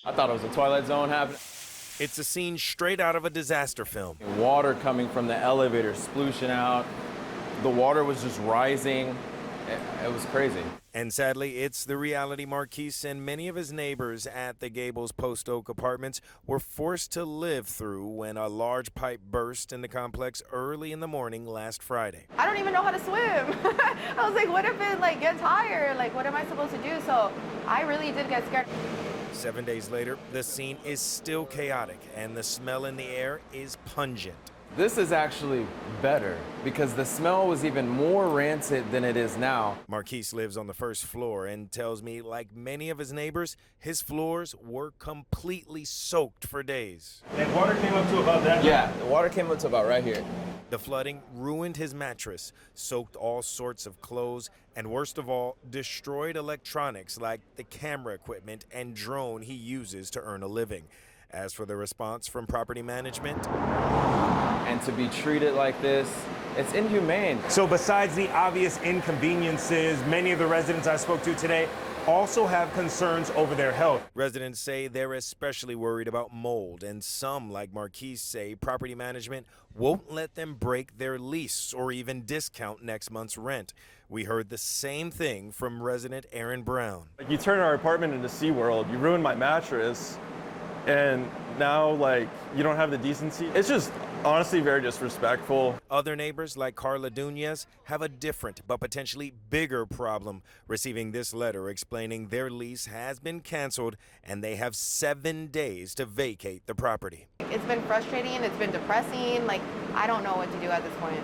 I thought it was a Twilight Zone happening. It's a scene straight out of a disaster film. Water coming from the elevator, splooshing out. The water was just rising. It was crazy. And sadly, it's the reality Marquise and many of his neighbors at the Gables Post Oak apartments were forced to live through when a large pipe burst in the complex early in the morning last Friday. I don't even know how to swim. I was like, what if it gets higher? Like, what am I supposed to do? So I really did get scared. 7 days later, the scene is still chaotic and the smell in the air is pungent. This is actually better because the smell was even more rancid than it is now. Marquise lives on the first floor and tells me, like many of his neighbors, his floors were completely soaked for days. And water came up to about that? Yeah, the water came up to about right here. The flooding ruined his mattress, soaked all sorts of clothes, and worst of all, destroyed electronics like the camera equipment and drone he uses to earn a living. As for the response from property management, and to be treated like this, it's inhumane. So besides the obvious inconveniences, many of the residents I spoke to today also have concerns over their health. Residents say they're especially worried about mold, and some, like Marquise, say property management won't let them break their lease or even discount next month's rent. We heard the same thing from resident Aaron Brown. You turn our apartment into SeaWorld, you ruined my mattress, and now, you don't have the decency. It's just honestly very disrespectful. Other neighbors, like Carla Dunez, have a different but potentially bigger problem, receiving this letter explaining their lease has been canceled and they have 7 days to vacate the property. It's been frustrating. It's been depressing. I don't know what to do at this point.